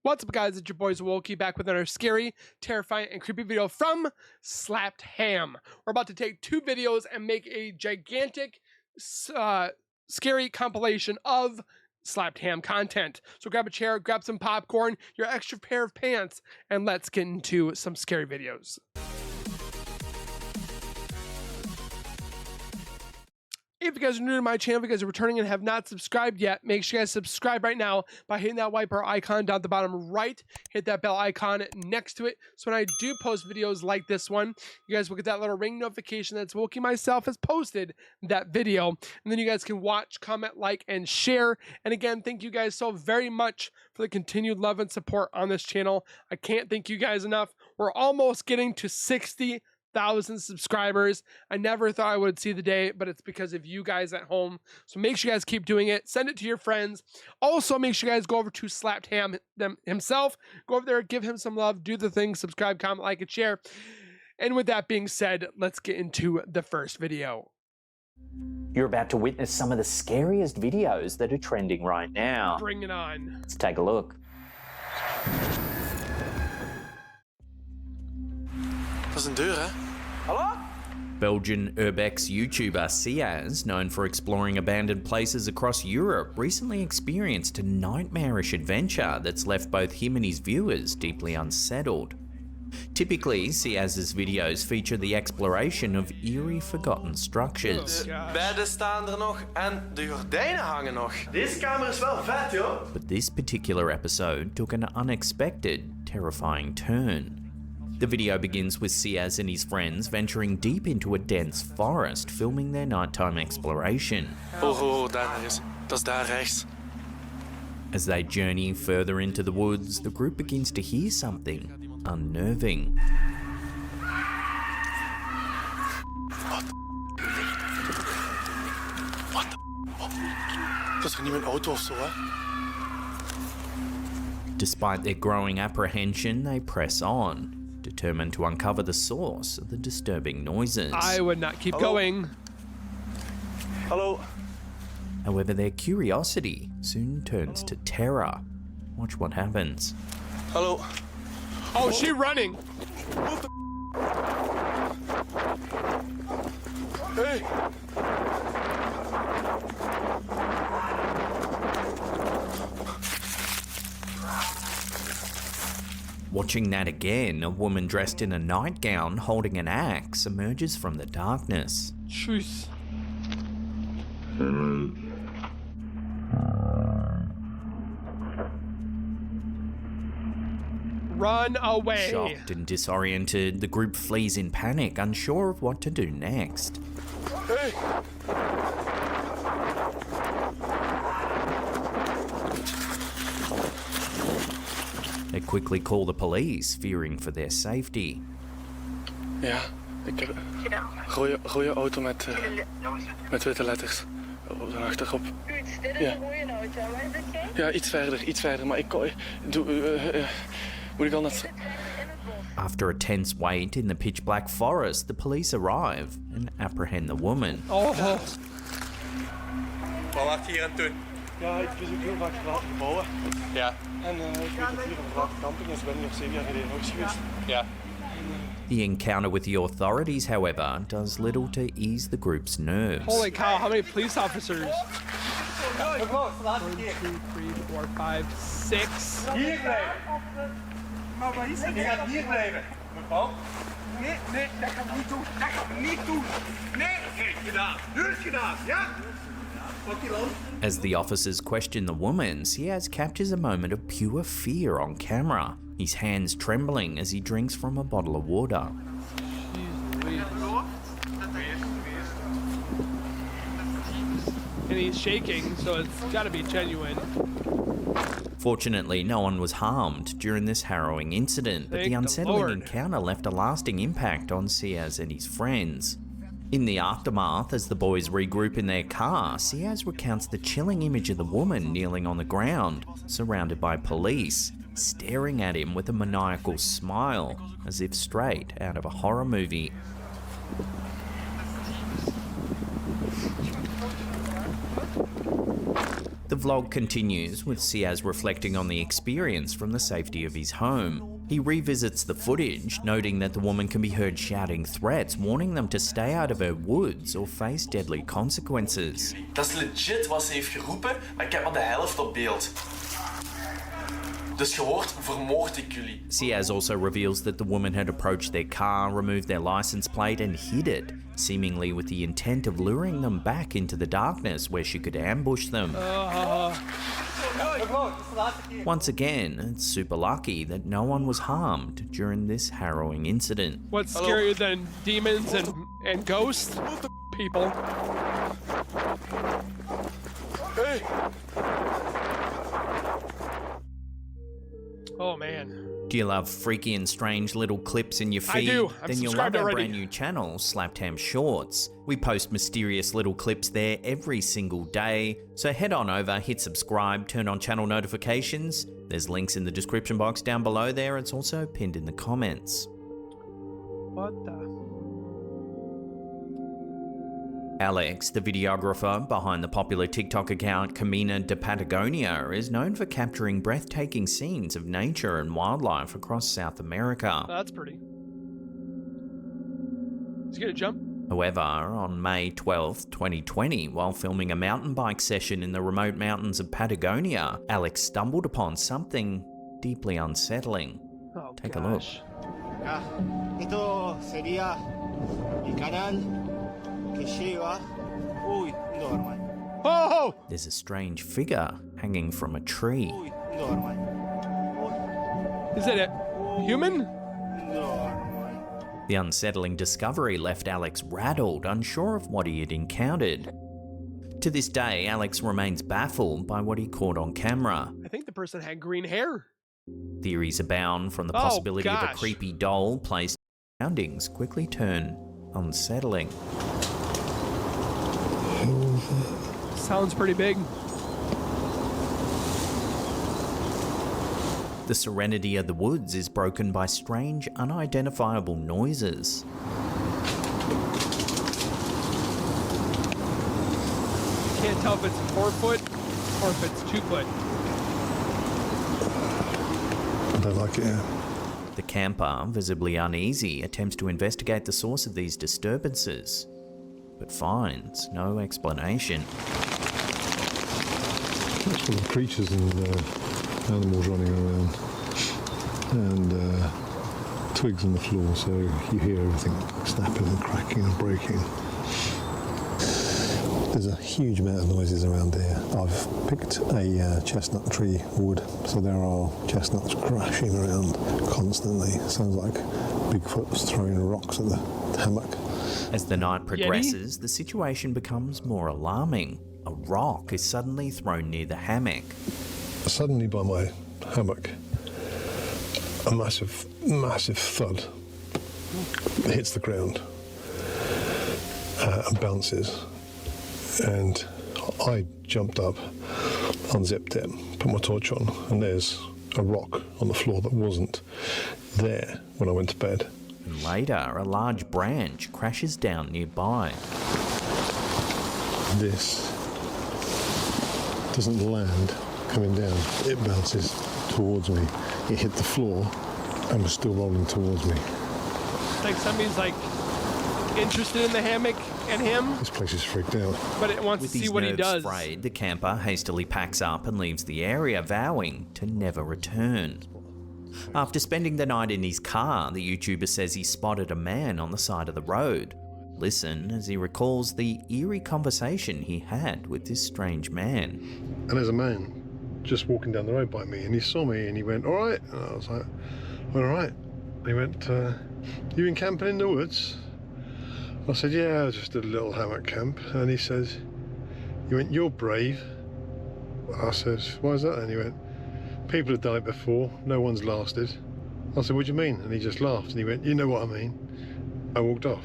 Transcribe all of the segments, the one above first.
What's up, guys? It's your boys Wokey back with another scary, terrifying, and creepy video from Slapped Ham. We're about to take two videos and make a gigantic, scary compilation of Slapped Ham content. So grab a chair, grab some popcorn, your extra pair of pants, and let's get into some scary videos. If you guys are new to my channel, if you guys are returning and have not subscribed yet, make sure you guys subscribe right now by hitting that white bar icon down at the bottom right. Hit that bell icon next to it. So when I do post videos like this one, you guys will get that little ring notification that's Wokey myself has posted that video. And then you guys can watch, comment, like, and share. And again, thank you guys so very much for the continued love and support on this channel. I can't thank you guys enough. We're almost getting to 60,000 subscribers. I never thought I would see the day, but it's because of you guys at home. So make sure you guys keep doing it. Send it to your friends. Also, make sure you guys go over to Slapped Ham himself. Go over there, give him some love, do the thing, subscribe, comment, like, and share. And with that being said, let's get into the first video. You're about to witness some of the scariest videos that are trending right now. Bring it on. Let's take a look. Dat is een deur, hè? Hallo? Belgian urbex YouTuber Ciaz, known for exploring abandoned places across Europe, recently experienced a nightmarish adventure that's left both him and his viewers deeply unsettled. Typically, Ciaz's videos feature the exploration of eerie, forgotten structures. Bedden staan er nog en de gordijnen hangen nog. Deze kamer is wel vet, joh. But this particular episode took an unexpected, terrifying turn. The video begins with Ciaz and his friends venturing deep into a dense forest, filming their nighttime exploration. Oh, daar is. Dat is daar rechts. As they journey further into the woods, the group begins to hear something unnerving. Wat? Dat is er niet mijn auto of zo, hè? Despite their growing apprehension, they press on, determined to uncover the source of the disturbing noises. I would not keep going. Hallo? However, their curiosity soon turns to terror. Watch what happens. Hallo? Oh, she running. What the? Hey! Watching that again, a woman dressed in a nightgown holding an axe emerges from the darkness. Tschüss. Run away. Shocked and disoriented, the group flees in panic, unsure of what to do next. Hey! They quickly call the police, fearing for their safety. Ja, ik heb een rode auto met witte letters op de achterop. Ja. Ja, iets verder, maar ik kan... Moet ik al net... After a tense wait in the pitch black forest, the police arrive and apprehend the woman. Oh. Wat was je hier aan het doen? Ja, ik bezoek heel vaak verlaten gebouwen. Ja. En ik weet dat hier een verlaten camping is. Ik ben hier 7 jaar geleden nog eens geweest. Ja. The encounter with the authorities, however, does little to ease the group's nerves. Holy cow, how many police officers? 1, 2, 3, 4, 5, 6. Hier blijven! Je gaat hier blijven! Mevrouw? Nee, dat gaan we niet doen. Dat gaan we niet doen. Nee, gedaan. Nu is gedaan, ja? As the officers question the woman, Ciaz captures a moment of pure fear on camera, his hands trembling as he drinks from a bottle of water. And he's shaking, so it's gotta be genuine. Fortunately, no one was harmed during this harrowing incident, but the unsettling encounter left a lasting impact on Ciaz and his friends. In the aftermath, as the boys regroup in their car, Ciaz recounts the chilling image of the woman kneeling on the ground, surrounded by police, staring at him with a maniacal smile, as if straight out of a horror movie. The vlog continues with Ciaz reflecting on the experience from the safety of his home. He revisits the footage, noting that the woman can be heard shouting threats, warning them to stay out of her woods or face deadly consequences. Dat is legit wat ze heeft geroepen, maar ik heb maar de helft op beeld. Dus je hoort, vermoord ik jullie. Ciaz also reveals that the woman had approached their car, removed their license plate and hid it, seemingly with the intent of luring them back into the darkness where she could ambush them. Once again, it's super lucky that no one was harmed during this harrowing incident. What's scarier than demons and ghosts? People. Hey! Oh man. Do you love freaky and strange little clips in your feed? I do. I'm then you'll love subscribed our already. brand new channel, Slapped Ham Shorts. We post mysterious little clips there every single day. So head on over, hit subscribe, turn on channel notifications. There's links in the description box down below there. It's also pinned in the comments. What the? Alex, the videographer behind the popular TikTok account Camina de Patagonia, is known for capturing breathtaking scenes of nature and wildlife across South America. That's pretty. Is he gonna jump? However, on May 12th, 2020, while filming a mountain bike session in the remote mountains of Patagonia, Alex stumbled upon something deeply unsettling. Oh, Take a look. Esto sería el canal que lleva. Uy, no, hermano. Oh! There's a strange figure hanging from a tree. Uy, no, hermano. Is it a human? No, hermano. The unsettling discovery left Alex rattled, unsure of what he had encountered. To this day, Alex remains baffled by what he caught on camera. I think the person had green hair. Theories abound, from the Oh, possibility of a gosh. creepy doll placed in surroundings quickly turn unsettling. Sounds pretty big. The serenity of the woods is broken by strange, unidentifiable noises. Can't tell if it's 4 foot or if it's 2 foot. I don't like it here. The camper, visibly uneasy, attempts to investigate the source of these disturbances, but finds no explanation. Lots of creatures and animals running around, and twigs on the floor, so you hear everything snapping and cracking and breaking. There's a huge amount of noises around here. I've picked a chestnut tree wood, so there are chestnuts crashing around constantly. Sounds like Bigfoot's throwing rocks at the hammock. As the night progresses, the situation becomes more alarming. A rock is suddenly thrown near the hammock. Suddenly by my hammock, a massive, massive thud hits the ground and bounces. And I jumped up, unzipped it, put my torch on, and there's a rock on the floor that wasn't there when I went to bed. And later, a large branch crashes down nearby. This doesn't land coming down. It bounces towards me. It hit the floor and was still rolling towards me. Like somebody's like interested in the hammock and him, This place is freaked out. but it wants With to see his what he nerves does. frayed, the camper hastily packs up and leaves the area, vowing to never return. After spending the night in his car, the YouTuber says he spotted a man on the side of the road. Listen as he recalls the eerie conversation he had with this strange man. And there's a man just walking down the road by me, and he saw me and he went, "All right." And I was like, "All right." He went, "You been camping in the woods?" I said, "Yeah, just a little hammock camp." And he says, "You went, you're brave." I said, "Why is that?" And he went, "People have done it before, no one's lasted." I said, "What do you mean?" And he just laughed and he went, "You know what I mean." I walked off.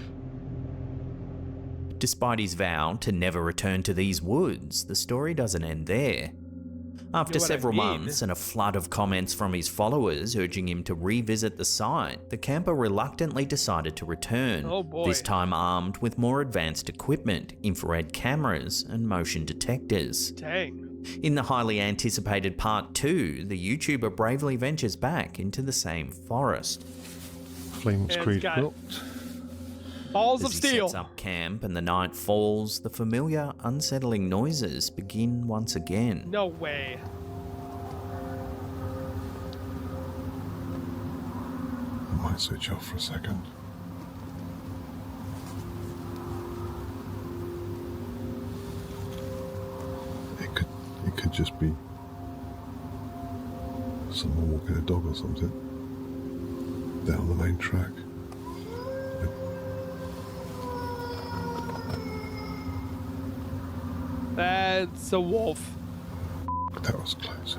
Despite his vow to never return to these woods, the story doesn't end there. After what I several mean? months and a flood of comments from his followers urging him to revisit the site, the camper reluctantly decided to return, Oh boy. this time armed with more advanced equipment, infrared cameras and motion detectors. Dang. In the highly anticipated part 2, the YouTuber bravely ventures back into the same forest. Flames And Creek it's got blocked. balls As of he steel. sets up camp and the night falls, the familiar, unsettling noises begin once again. No way. I might switch off for a second. It could just be someone walking a dog or something down the main track. That's a wolf. That was close.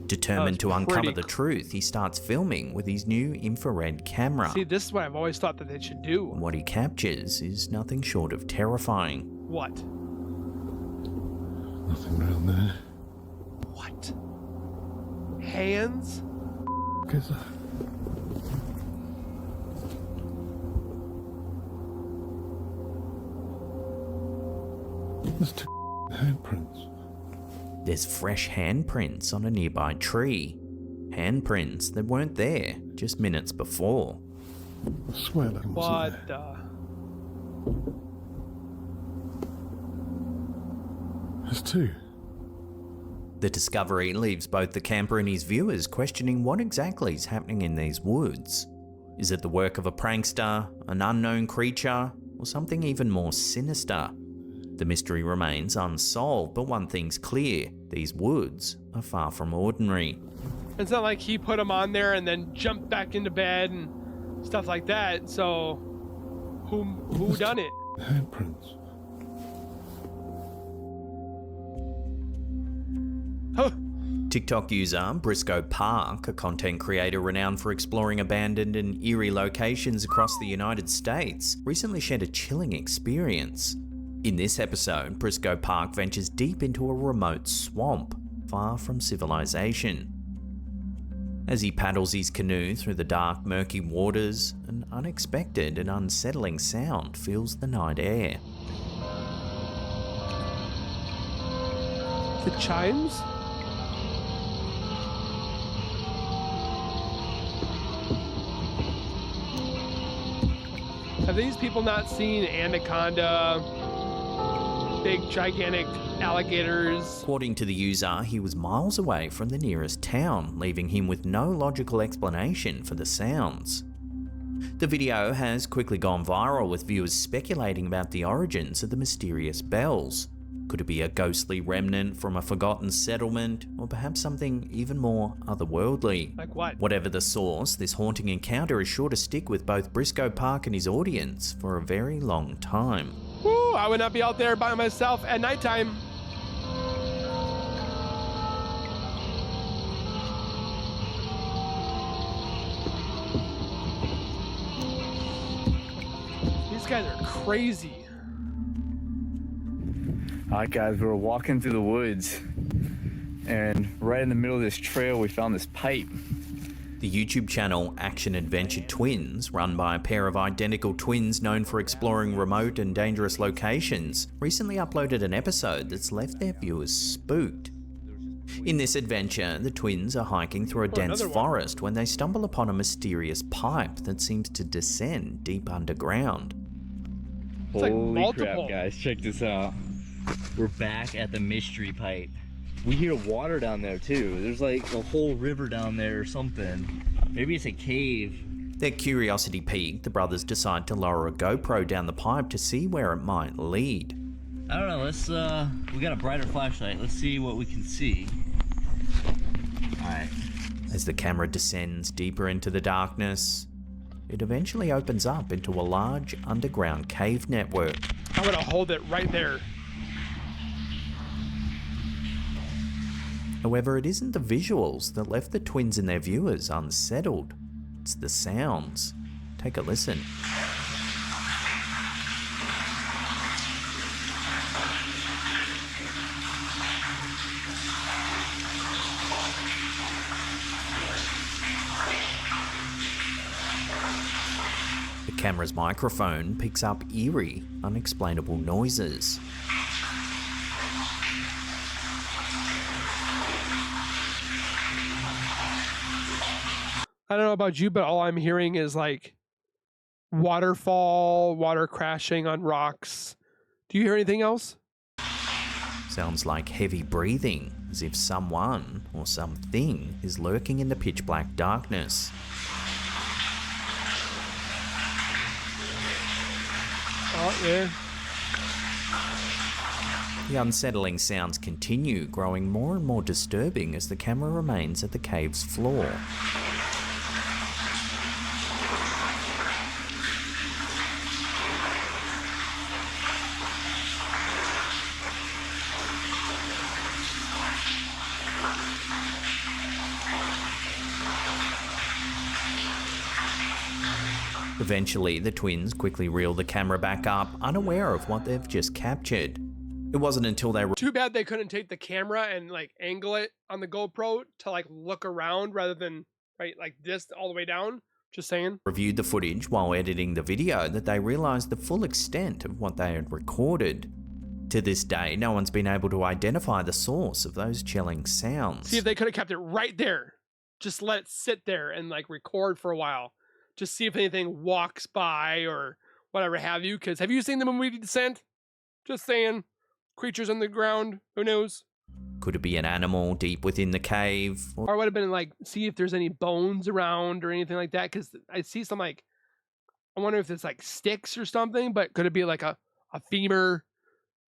Determined to That was uncover pretty the truth, he starts filming with his new infrared camera. See, this is what I've always thought that they should do. What he captures is nothing short of terrifying. What? Nothing around there. What? Hands? Is that? There's two handprints. There's fresh handprints on a nearby tree. Handprints that weren't there just minutes before. I swear that wasn't What there. There's two. The discovery leaves both the camper and his viewers questioning what exactly is happening in these woods. Is it the work of a prankster, an unknown creature, or something even more sinister? The mystery remains unsolved, but one thing's clear: these woods are far from ordinary. It's not like he put them on there and then jumped back into bed and stuff like that. So, who done it? Handprints. Huh. TikTok user Briscoe Park, a content creator renowned for exploring abandoned and eerie locations across the United States, recently shared a chilling experience. In this episode, Briscoe Park ventures deep into a remote swamp, far from civilization. As he paddles his canoe through the dark, murky waters, an unexpected and unsettling sound fills the night air. The chimes? Have these people not seen anaconda, big gigantic alligators? According to the user, he was miles away from the nearest town, leaving him with no logical explanation for the sounds. The video has quickly gone viral, with viewers speculating about the origins of the mysterious bells. Could it be a ghostly remnant from a forgotten settlement, or perhaps something even more otherworldly? Like what? Whatever the source, this haunting encounter is sure to stick with both Briscoe Park and his audience for a very long time. Woo, I would not be out there by myself at nighttime. These guys are crazy. Alright guys, we were walking through the woods and right in the middle of this trail we found this pipe. The YouTube channel Action Adventure Twins, run by a pair of identical twins known for exploring remote and dangerous locations, recently uploaded an episode that's left their viewers spooked. In this adventure, the twins are hiking through a dense another one. forest when they stumble upon a mysterious pipe that seems to descend deep underground. It's like Holy multiple. crap, guys, check this out. We're back at the mystery pipe. We hear water down there too. There's like a whole river down there or something. Maybe it's a cave. Their curiosity piqued, the brothers decide to lower a GoPro down the pipe to see where it might lead. I don't know, let's we got a brighter flashlight. Let's see what we can see. Alright. As the camera descends deeper into the darkness, it eventually opens up into a large underground cave network. I'm gonna hold it right there. However, it isn't the visuals that left the twins and their viewers unsettled. It's the sounds. Take a listen. The camera's microphone picks up eerie, unexplainable noises. I don't know about you, but all I'm hearing is like waterfall, water crashing on rocks. Do you hear anything else? Sounds like heavy breathing, as if someone or something is lurking in the pitch black darkness. Oh, yeah. The unsettling sounds continue, growing more and more disturbing as the camera remains at the cave's floor. Eventually, the twins quickly reel the camera back up, unaware of what they've just captured. It wasn't until they Too bad they couldn't take the camera and like angle it on the GoPro to like look around rather than right like this all the way down. Just saying. Reviewed the footage while editing the video that they realised the full extent of what they had recorded. To this day, no one's been able to identify the source of those chilling sounds. See if they could have kept it right there. Just let it sit there and like record for a while. Just see if anything walks by or whatever have you. Because have you seen the movie Descent? Just saying. Creatures on the ground. Who knows? Could it be an animal deep within the cave? Or would have been like, see if there's any bones around or anything like that. Because I see some like, I wonder if it's like sticks or something. But could it be like a femur?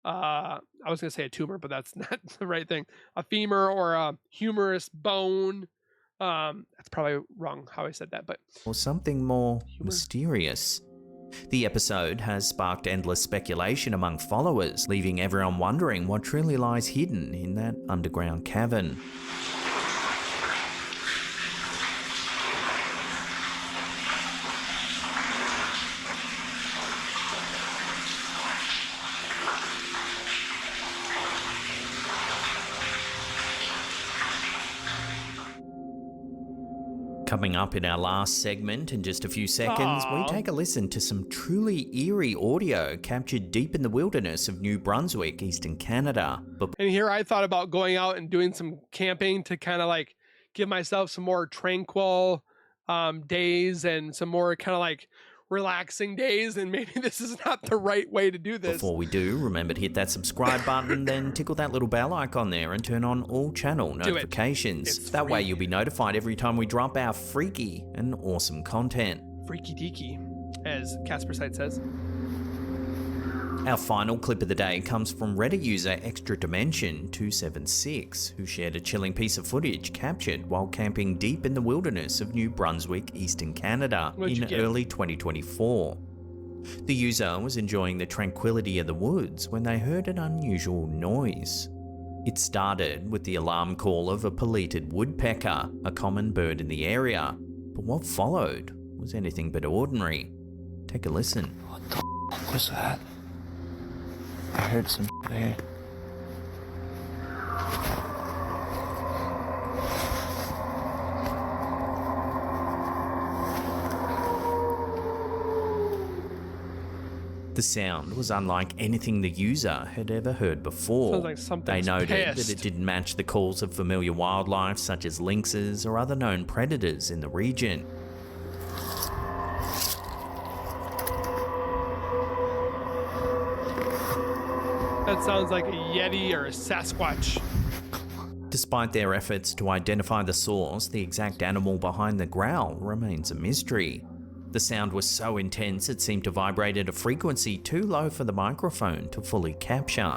I was going to say a tumor, but that's not the right thing. A femur or a humerus bone. That's probably wrong how I said that, but... Or something more mysterious. The episode has sparked endless speculation among followers, leaving everyone wondering what truly lies hidden in that underground cavern. Coming up in our last segment in just a few seconds, we take a listen to some truly eerie audio captured deep in the wilderness of New Brunswick, Eastern Canada. And here I thought about going out and doing some camping to kind of like give myself some more tranquil days and some more kind of like relaxing days, and maybe this is not the right way to do this. Before we do, remember to hit that subscribe button, then tickle that little bell icon there and turn on all channel notifications. That way you'll be notified every time we drop our freaky and awesome content. Freaky deaky, as Casper Sight says. Our final clip of the day comes from Reddit user Extra Dimension 276, who shared a chilling piece of footage captured while camping deep in the wilderness of New Brunswick, Eastern Canada in early 2024. The user was enjoying the tranquility of the woods when they heard an unusual noise. It started with the alarm call of a pileated woodpecker, a common bird in the area, but what followed was anything but ordinary. Take a listen. What the f was that? I heard some there. The sound was unlike anything the user had ever heard before. Sounds like something's They noted pissed. that it didn't match the calls of familiar wildlife such as lynxes or other known predators in the region. That sounds like a Yeti or a Sasquatch. Despite their efforts to identify the source, the exact animal behind the growl remains a mystery. The sound was so intense it seemed to vibrate at a frequency too low for the microphone to fully capture.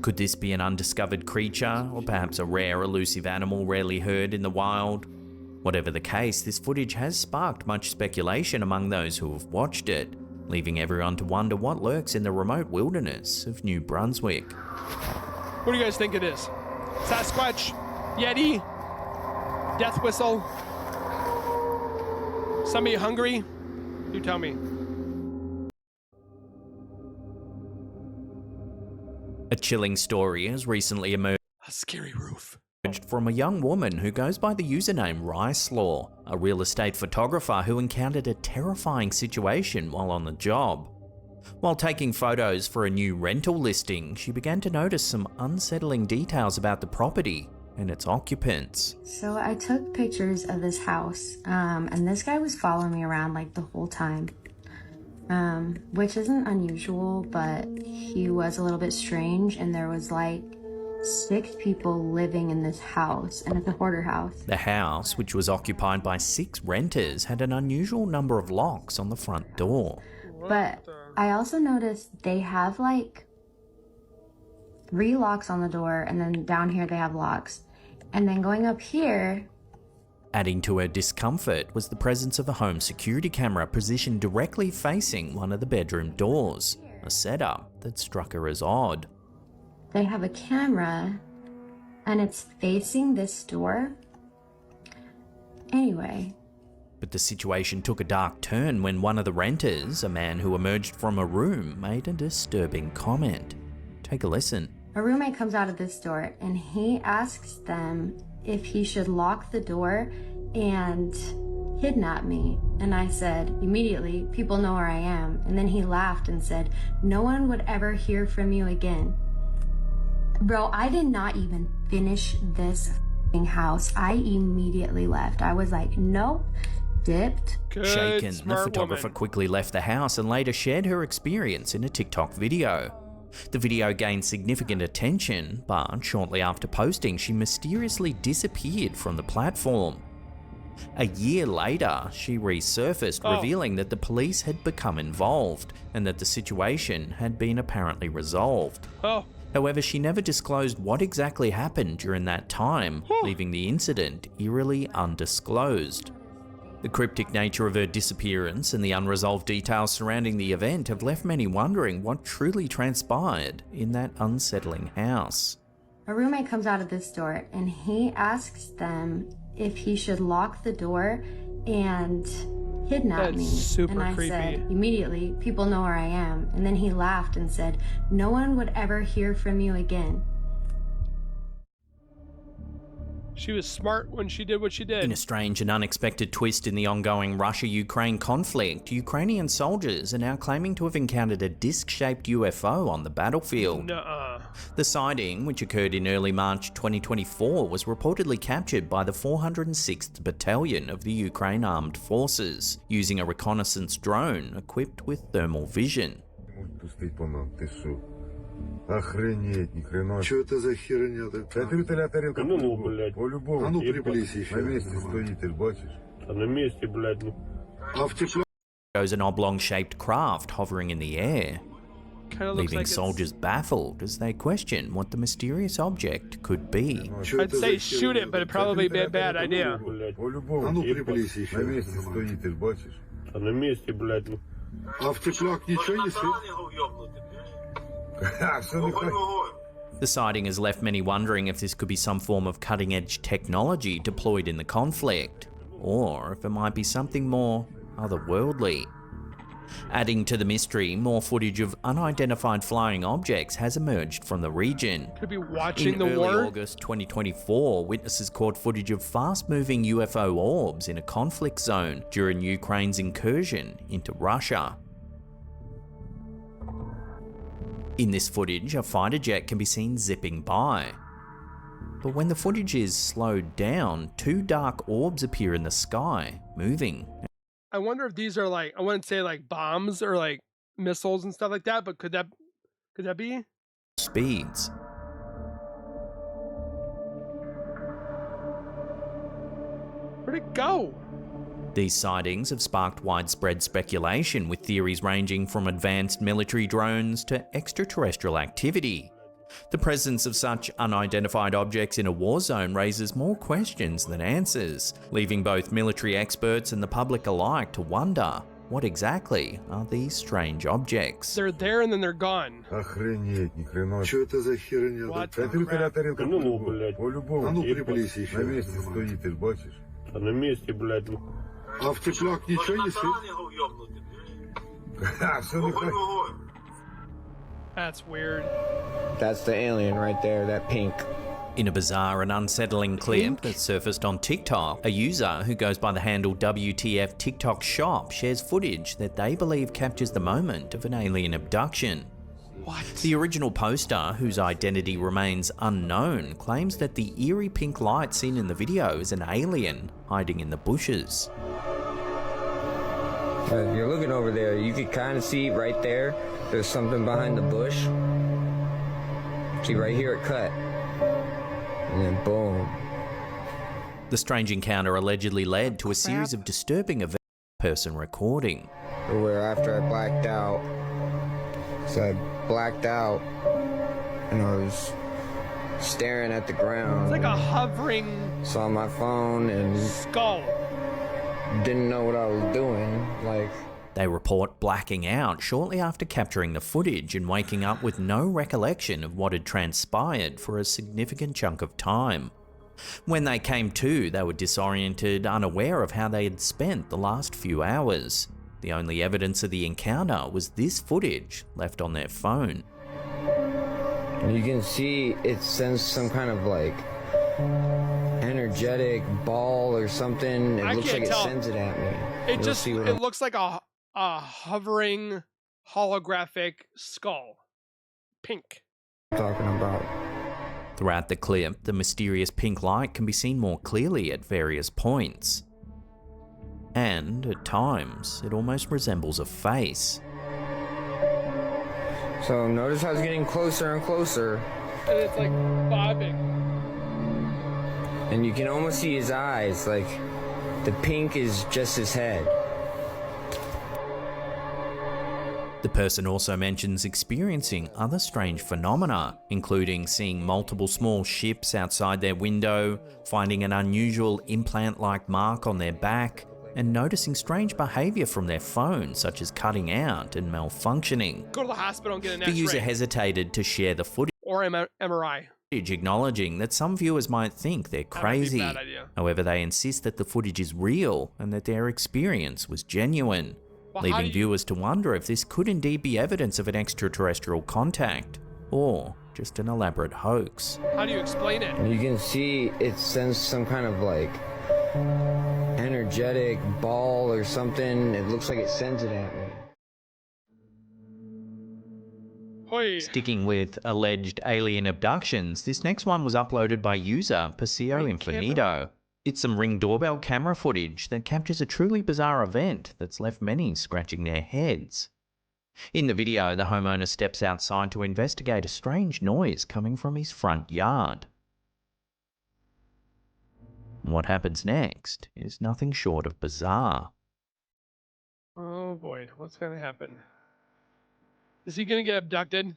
Could this be an undiscovered creature, or perhaps a rare elusive animal rarely heard in the wild? Whatever the case, this footage has sparked much speculation among those who have watched it, leaving everyone to wonder what lurks in the remote wilderness of New Brunswick. What do you guys think it is? Sasquatch? Yeti? Death whistle? Somebody hungry? You tell me. A chilling story has recently emerged A scary roof. from a young woman who goes by the username Ricelaw, a real estate photographer who encountered a terrifying situation while on the job. While taking photos for a new rental listing, she began to notice some unsettling details about the property, and its occupants. So I took pictures of this house, and this guy was following me around like the whole time, which isn't unusual, but he was a little bit strange, and there was like 6 people living in this house, and it's a hoarder house. The house, which was occupied by 6 renters, had an unusual number of locks on the front door. But I also noticed they have like 3 locks on the door, and then down here they have locks. And then going up here... Adding to her discomfort was the presence of a home security camera positioned directly facing one of the bedroom doors, a setup that struck her as odd. They have a camera, and it's facing this door. Anyway. But the situation took a dark turn when one of the renters, a man who emerged from a room, made a disturbing comment. Take a listen. A roommate comes out of this door, and he asks them if he should lock the door and kidnap me. And I said, immediately, people know where I am. And then he laughed and said, no one would ever hear from you again. Bro, I did not even finish this house. I immediately left. I was like, nope, dipped. Good, Shaken, the smart photographer woman. quickly left the house and later shared her experience in a TikTok video. The video gained significant attention, but shortly after posting, she mysteriously disappeared from the platform. A year later, she resurfaced, revealing that the police had become involved and that the situation had been apparently resolved. However, she never disclosed what exactly happened during that time, leaving the incident eerily undisclosed. The cryptic nature of her disappearance and the unresolved details surrounding the event have left many wondering what truly transpired in that unsettling house. A roommate comes out of this door, and he asks them if he should lock the door and kidnap me. Super and I creepy. said, immediately, people know where I am. And then he laughed and said, no one would ever hear from you again. She was smart when she did what she did. In a strange and unexpected twist in the ongoing Russia-Ukraine conflict, Ukrainian soldiers are now claiming to have encountered a disc-shaped UFO on the battlefield. Nuh-uh. The sighting, which occurred in early March 2024, was reportedly captured by the 406th Battalion of the Ukraine Armed Forces, using a reconnaissance drone equipped with thermal vision. Охренеть, ни хрена. Что это за херня? Это тарелка по-любому. А ну приблизь еще. На месте стоит, ты ж бачишь. На месте, блядь, ну. А в тепло... Shows an oblong-shaped craft hovering in the air, leaving like soldiers baffled as they question what the mysterious object could be. I'd say shoot it, but it'd probably be a bad idea. А ну приблизь еще. На месте стоит, ты ж бачишь. На месте, блядь, ну. А в теплак ничего не светит? The sighting has left many wondering if this could be some form of cutting-edge technology deployed in the conflict, or if it might be something more otherworldly. Adding to the mystery, more footage of unidentified flying objects has emerged from the region. Could be watching the early war. August 2024, witnesses caught footage of fast-moving UFO orbs in a conflict zone during Ukraine's incursion into Russia. In this footage, a fighter jet can be seen zipping by. But when the footage is slowed down, 2 dark orbs appear in the sky, moving. I wonder if these are like, I wouldn't say like bombs or like missiles and stuff like that, but could that be? Speeds. Where'd it go? These sightings have sparked widespread speculation, with theories ranging from advanced military drones to extraterrestrial activity. The presence of such unidentified objects in a war zone raises more questions than answers, leaving both military experts and the public alike to wonder, what exactly are these strange objects? They're there and then they're gone. Охренеть, ни хрена. Что это за херня? Тарелка по-любому. А ну приблизь еще. На месте стоит, ты ж бачишь. На месте, блядь, ну. А в теплак ничего не светит? That's weird. That's the alien right there, that pink. In a bizarre and unsettling clip that surfaced on TikTok, a user who goes by the handle WTF TikTok Shop shares footage that they believe captures the moment of an alien abduction. What? The original poster, whose identity remains unknown, claims that the eerie pink light seen in the video is an alien hiding in the bushes. If you're looking over there, you could kind of see right there, there's something behind the bush. See right here it cut. And then boom. The strange encounter allegedly led to a series of disturbing events with the person recording. Where after I blacked out, so I blacked out and I was staring at the ground. It's like a hovering saw my phone and skull. Didn't know what I was doing. Like, they report blacking out shortly after capturing the footage and waking up with no recollection of what had transpired for a significant chunk of time. When they came to, they were disoriented, unaware of how they had spent the last few hours. The only evidence of the encounter was this footage left on their phone. You can see it sends some kind of like energetic ball or something. It looks like it sends it at me. It looks like a hovering holographic skull. Pink. Talking about. Throughout the clip, the mysterious pink light can be seen more clearly at various points. And, at times, it almost resembles a face. So notice how it's getting closer and closer. And it's like bobbing. And you can almost see his eyes, like the pink is just his head. The person also mentions experiencing other strange phenomena, including seeing multiple small ships outside their window, finding an unusual implant-like mark on their back, and noticing strange behaviour from their phone, such as cutting out and malfunctioning. Go to the hospital and get an The X-ray. user hesitated to share the footage, or MRI. Acknowledging that some viewers might think they're crazy. That might be a bad idea. However, they insist that the footage is real and that their experience was genuine, leaving viewers to wonder if this could indeed be evidence of an extraterrestrial contact, or just an elaborate hoax. How do you explain it? You can see it sends some kind of like energetic ball or something. It looks like it sends it at me. Hoi. Sticking with alleged alien abductions, this next one was uploaded by user Paseo Infinito. It's some Ring doorbell camera footage that captures a truly bizarre event that's left many scratching their heads. In the video, the homeowner steps outside to investigate a strange noise coming from his front yard. What happens next is nothing short of bizarre. Oh boy, what's gonna happen? Is he gonna get abducted?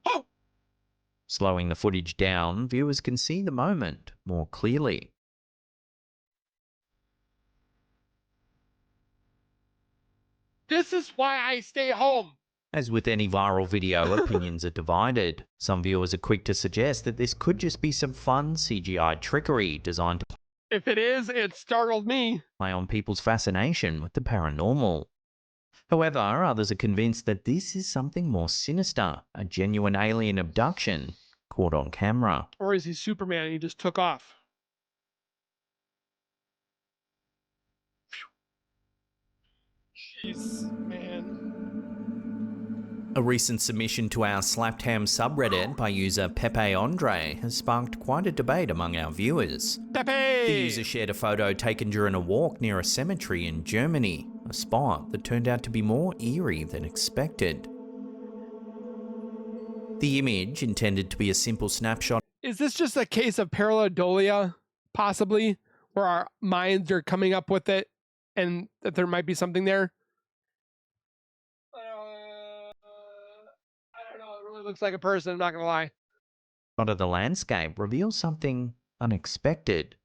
Oh! Slowing the footage down, viewers can see the moment more clearly. This is why I stay home. As with any viral video, opinions are divided. Some viewers are quick to suggest that this could just be some fun CGI trickery designed to If it is, it startled me. play on people's fascination with the paranormal. However, others are convinced that this is something more sinister, a genuine alien abduction caught on camera. Or is he Superman and he just took off? Jeez, man. A recent submission to our Slapped Ham subreddit by user Pepe Andre has sparked quite a debate among our viewers. Pepe! The user shared a photo taken during a walk near a cemetery in Germany, a spot that turned out to be more eerie than expected. The image, intended to be a simple snapshot. Is this just a case of pareidolia, possibly, where our minds are coming up with it and that there might be something there? I don't know. It really looks like a person, I'm not going to lie. Shot of the landscape reveals something unexpected.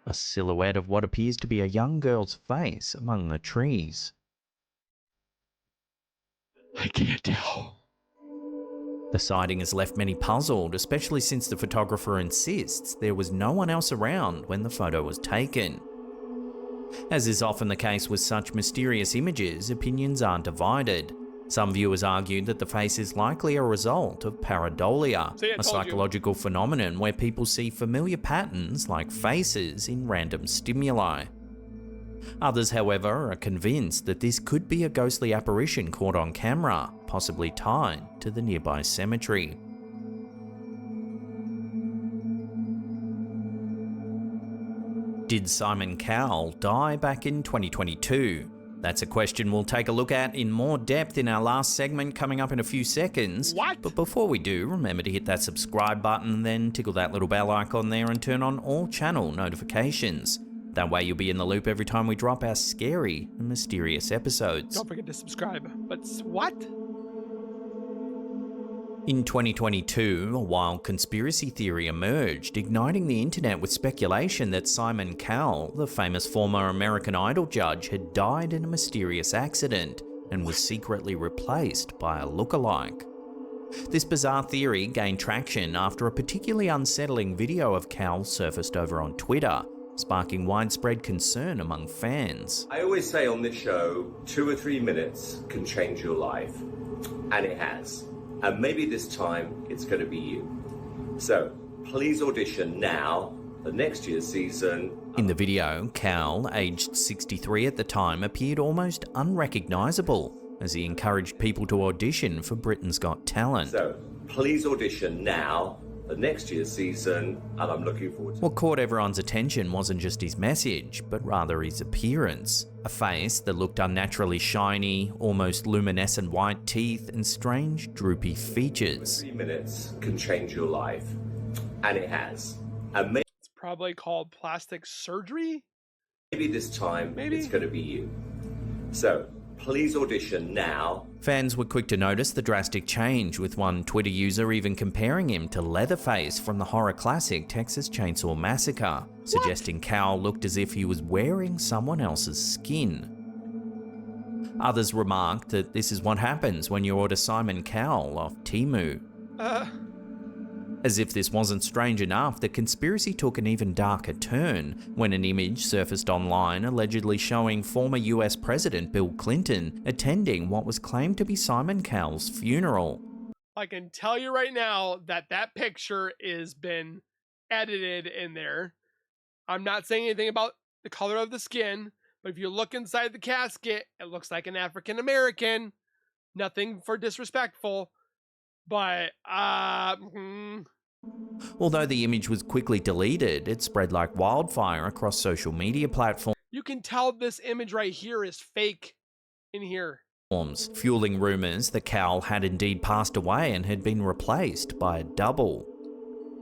A silhouette of what appears to be a young girl's face among the trees. I can't tell. The sighting has left many puzzled, especially since the photographer insists there was no one else around when the photo was taken. As is often the case with such mysterious images, opinions are divided. Some viewers argued that the face is likely a result of pareidolia, a psychological phenomenon where people see familiar patterns like faces in random stimuli. Others, however, are convinced that this could be a ghostly apparition caught on camera, possibly tied to the nearby cemetery. Did Simon Cowell die back in 2022? That's a question we'll take a look at in more depth in our last segment coming up in a few seconds. What? But before we do, remember to hit that subscribe button, then tickle that little bell icon there and turn on all channel notifications. That way you'll be in the loop every time we drop our scary and mysterious episodes. Don't forget to subscribe. But what? In 2022, a wild conspiracy theory emerged, igniting the internet with speculation that Simon Cowell, the famous former American Idol judge, had died in a mysterious accident and was secretly replaced by a lookalike. This bizarre theory gained traction after a particularly unsettling video of Cowell surfaced over on Twitter, sparking widespread concern among fans. I always say on this show, 2 or 3 minutes can change your life, and it has. And maybe this time it's going to be you. So please audition now for next year's season. In the video, Cowell, aged 63 at the time, appeared almost unrecognisable as he encouraged people to audition for Britain's Got Talent. So please audition now for next year's season, and I'm looking forward to it. What caught everyone's attention wasn't just his message, but rather his appearance. A face that looked unnaturally shiny, almost luminescent white teeth, and strange, droopy features. 3 minutes can change your life, and it has. And It's probably called plastic surgery? maybe this time Maybe. it's going to be you. So please audition now. Fans were quick to notice the drastic change, with one Twitter user even comparing him to Leatherface from the horror classic Texas Chainsaw Massacre, suggesting Cowell looked as if he was wearing someone else's skin. Others remarked that this is what happens when you order Simon Cowell off Temu. As if this wasn't strange enough, the conspiracy took an even darker turn when an image surfaced online allegedly showing former US President Bill Clinton attending what was claimed to be Simon Cowell's funeral. I can tell you right now that that picture has been edited in there. I'm not saying anything about the color of the skin, but if you look inside the casket, it looks like an African American. Nothing for disrespectful, but Although the image was quickly deleted, it spread like wildfire across social media platforms, you can tell this image right here is fake in here. fueling rumours that Cowell had indeed passed away and had been replaced by a double.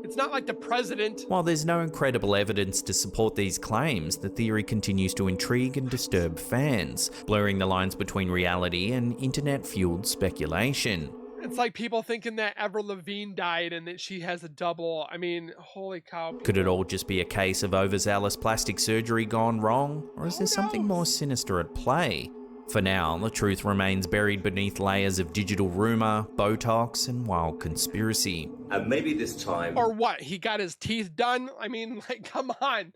It's not like the president. While there's no credible evidence to support these claims, the theory continues to intrigue and disturb fans, blurring the lines between reality and internet-fueled speculation. It's like people thinking that Avril Lavigne died and that she has a double. I mean, holy cow. Could it all just be a case of overzealous plastic surgery gone wrong? Or is there something more sinister at play? For now, the truth remains buried beneath layers of digital rumour, Botox, and wild conspiracy. And maybe this time... Or what? He got his teeth done? I mean, like, come on.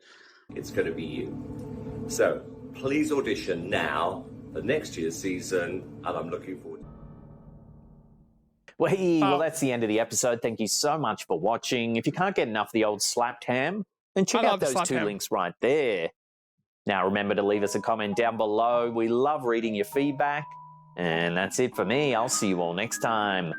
it's going to be you. So please audition now for next year's season, and I'm looking forward to it. Well, that's the end of the episode. Thank you so much for watching. If you can't get enough of the old slapped ham, then check out those two links right there. Now, remember to leave us a comment down below. We love reading your feedback. And that's it for me. I'll see you all next time.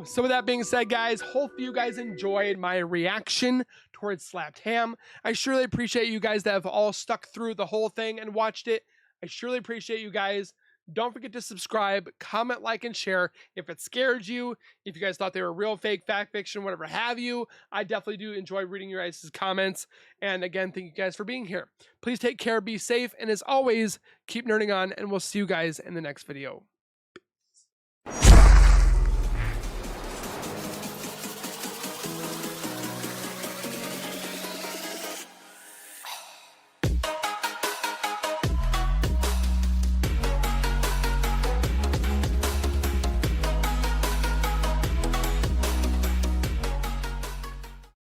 So with that being said, guys, hope you guys enjoyed my reaction towards slapped ham. I surely appreciate you guys that have all stuck through the whole thing and watched it. I surely appreciate you guys. Don't forget to subscribe, comment, like, and share if it scared you, if you guys thought they were real, fake, fact, fiction, whatever have you. I definitely do enjoy reading your guys' comments. And again, thank you guys for being here. Please take care, be safe, and as always, keep nerding on, and we'll see you guys in the next video.